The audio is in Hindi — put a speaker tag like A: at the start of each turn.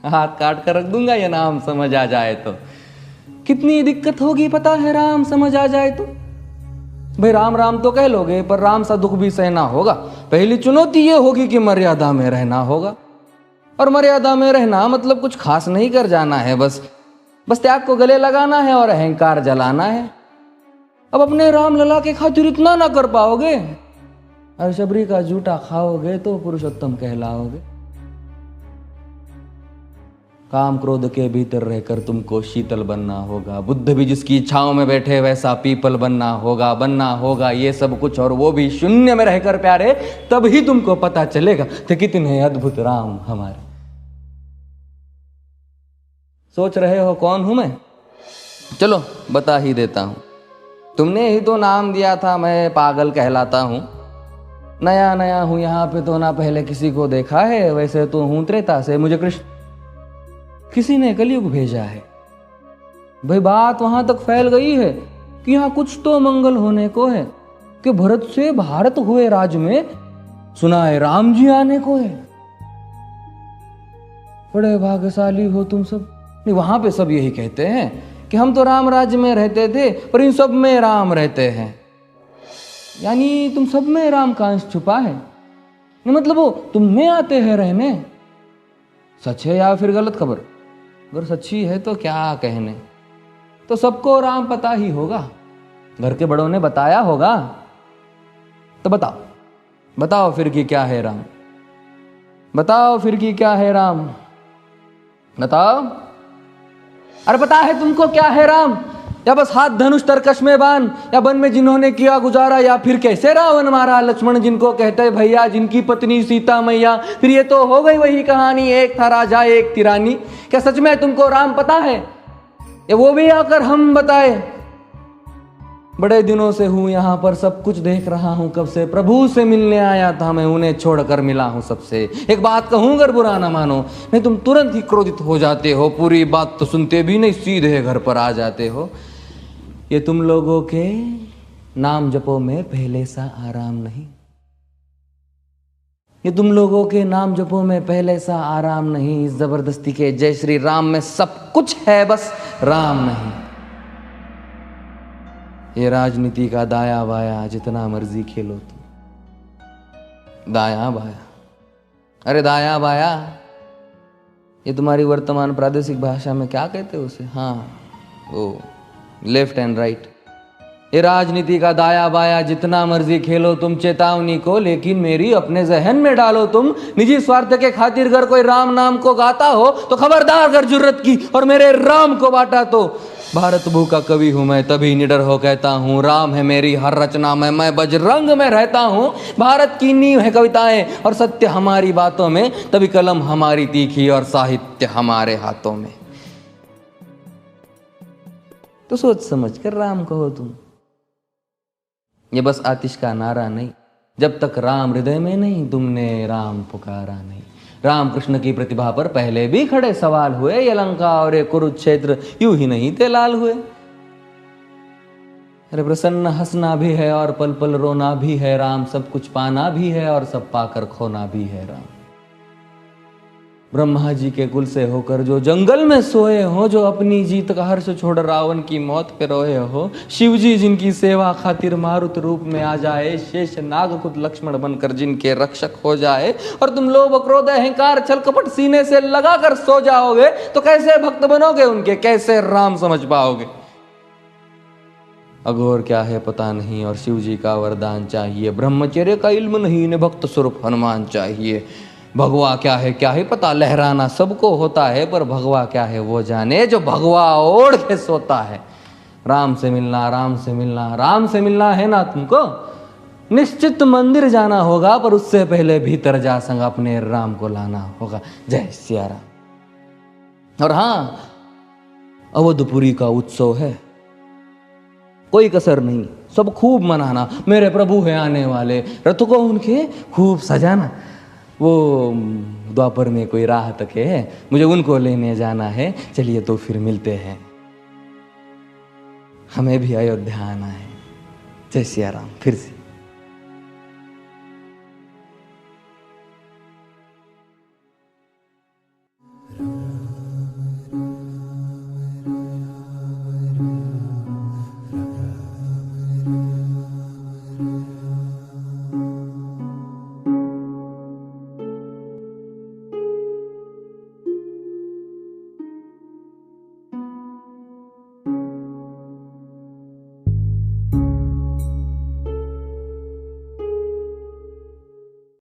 A: हाथ काट कर रख दूंगा ये नाम समझ आ जाए तो। कितनी दिक्कत होगी पता है राम समझ आ जाए तो। भाई राम राम तो कह लोगे पर राम सा दुख भी सहना होगा। पहली चुनौती ये होगी कि मर्यादा में रहना होगा। और मर्यादा में रहना मतलब कुछ खास नहीं कर जाना है, बस त्याग को गले लगाना है और अहंकार जलाना है। अब अपने राम लला के खातिर इतना ना कर पाओगे और शबरी का जूठा खाओगे तो पुरुषोत्तम कहलाओगे। काम क्रोध के भीतर रहकर तुमको शीतल बनना होगा। बुद्ध भी जिसकी इच्छाओं में बैठे वैसा पीपल बनना होगा ये सब कुछ, और वो भी शून्य में रहकर प्यारे। तभी तुमको पता चलेगा कि कितने अद्भुत राम हमारे। सोच रहे हो कौन हूं मैं? चलो बता ही देता हूं। तुमने ही तो नाम दिया था मैं पागल कहलाता हूं। नया नया हूं यहाँ पे तो ना पहले किसी को देखा है। वैसे तो हूं त्रेता से, मुझे कृष्ण किसी ने कलयुग भेजा है। भाई बात वहां तक फैल गई है कि यहाँ कुछ तो मंगल होने को है कि भरत से भारत हुए राज में सुना है राम जी आने को है। बड़े भाग्यशाली हो तुम सब। नहीं, वहां पे सब यही कहते हैं कि हम तो राम राज्य में रहते थे पर इन सब में राम रहते हैं। यानी तुम सब में राम का अंश छुपा है। मतलब वो तुम में आते हैं रहने। सच है या फिर गलत खबर? अगर सच्ची है तो क्या कहने। तो सबको राम पता ही होगा, घर के बड़ों ने बताया होगा। तो बताओ फिर कि क्या है राम। बताओ फिर कि क्या है राम। बताओ। अरे पता है तुमको क्या है राम? या बस हाथ धनुष तरकश में बान, या वन में जिन्होंने किया गुजारा, या फिर कैसे रावण मारा लक्ष्मण जिनको कहते भैया, जिनकी पत्नी सीता मैया। फिर ये तो हो गई वही कहानी, एक था राजा एक थी रानी। क्या सच में तुमको राम पता है? या वो भी आकर हम बताए? बड़े दिनों से हूं यहां पर, सब कुछ देख रहा हूं कब से। प्रभु से मिलने आया था मैं, उन्हें छोड़कर मिला हूं सबसे। एक बात कहूं अगर बुरा ना मानो, नहीं तुम तुरंत ही क्रोधित हो जाते हो। पूरी बात तो सुनते भी नहीं, सीधे घर पर आ जाते हो। ये तुम लोगों के नाम जपो में पहले सा आराम नहीं। ये तुम लोगों के नाम जपो में पहले सा आराम नहीं। इस जबरदस्ती के जय श्री राम में सब कुछ है, बस राम नहीं। ये राजनीति का दाया बाया जितना मर्जी खेलो तुम। दाया बाया, अरे दाया बाया, ये तुम्हारी वर्तमान प्रादेशिक भाषा में क्या कहते हो उसे? हाँ, वो लेफ्ट एंड राइट। ये राजनीति का दाया बाया जितना मर्जी खेलो तुम चेतावनी को, लेकिन मेरी अपने जहन में डालो तुम। निजी स्वार्थ के खातिर अगर कोई राम नाम को गाता हो तो खबरदार अगर जुर्रत की और मेरे राम को बांटा तो। भारत भू का कवि हूं मैं, तभी निडर हो कहता हूं राम है मेरी हर रचना में। मैं बजरंग में रहता हूं, भारत की नींव है कविताएं और सत्य हमारी बातों में। तभी कलम हमारी तीखी और साहित्य हमारे हाथों में। तो सोच समझ कर राम कहो तुम। ये बस आतिश का नारा नहीं, जब तक राम हृदय में नहीं तुमने राम पुकारा नहीं। राम कृष्ण की प्रतिभा पर पहले भी खड़े सवाल हुए। ये लंका और ये कुरुक्षेत्र यूं ही नहीं थे लाल हुए। अरे प्रसन्न हंसना भी है और पल पल रोना भी है राम। सब कुछ पाना भी है और सब पाकर खोना भी है राम। ब्रह्मा जी के कुल से होकर जो जंगल में सोए हो, जो अपनी जीत का हर्ष छोड़ रावण की मौत पे रोए हो। शिव जी जिनकी सेवा खातिर मारुत रूप में आ जाए। शेष नाग खुद लक्ष्मण बनकर जिनके रक्षक हो जाए। और तुम लोभ क्रोध अहंकार छल कपट सीने से लगाकर सो जाओगे तो कैसे भक्त बनोगे उनके, कैसे राम समझ पाओगे? अघोर क्या है पता नहीं और शिव जी का वरदान चाहिए। ब्रह्मचर्य का इल्म नहीं, इन्हें भक्त स्वरूप हनुमान चाहिए। भगवा क्या है पता, लहराना सबको होता है पर भगवा क्या है वो जाने जो भगवा ओढ़ के सोता है। राम से मिलना, राम से मिलना, राम से मिलना है ना तुमको? निश्चित मंदिर जाना होगा पर उससे पहले भीतर जा संग अपने राम को लाना होगा। जय सिया राम। और हाँ, अवधपुरी का उत्सव है, कोई कसर नहीं, सब खूब मनाना। मेरे प्रभु है आने वाले, रथ को उनके खूब सजाना। वो द्वापर में कोई राह तके है, मुझे उनको लेने जाना है। चलिए तो फिर मिलते हैं, हमें भी अयोध्या आना है। जय सिया राम। फिर से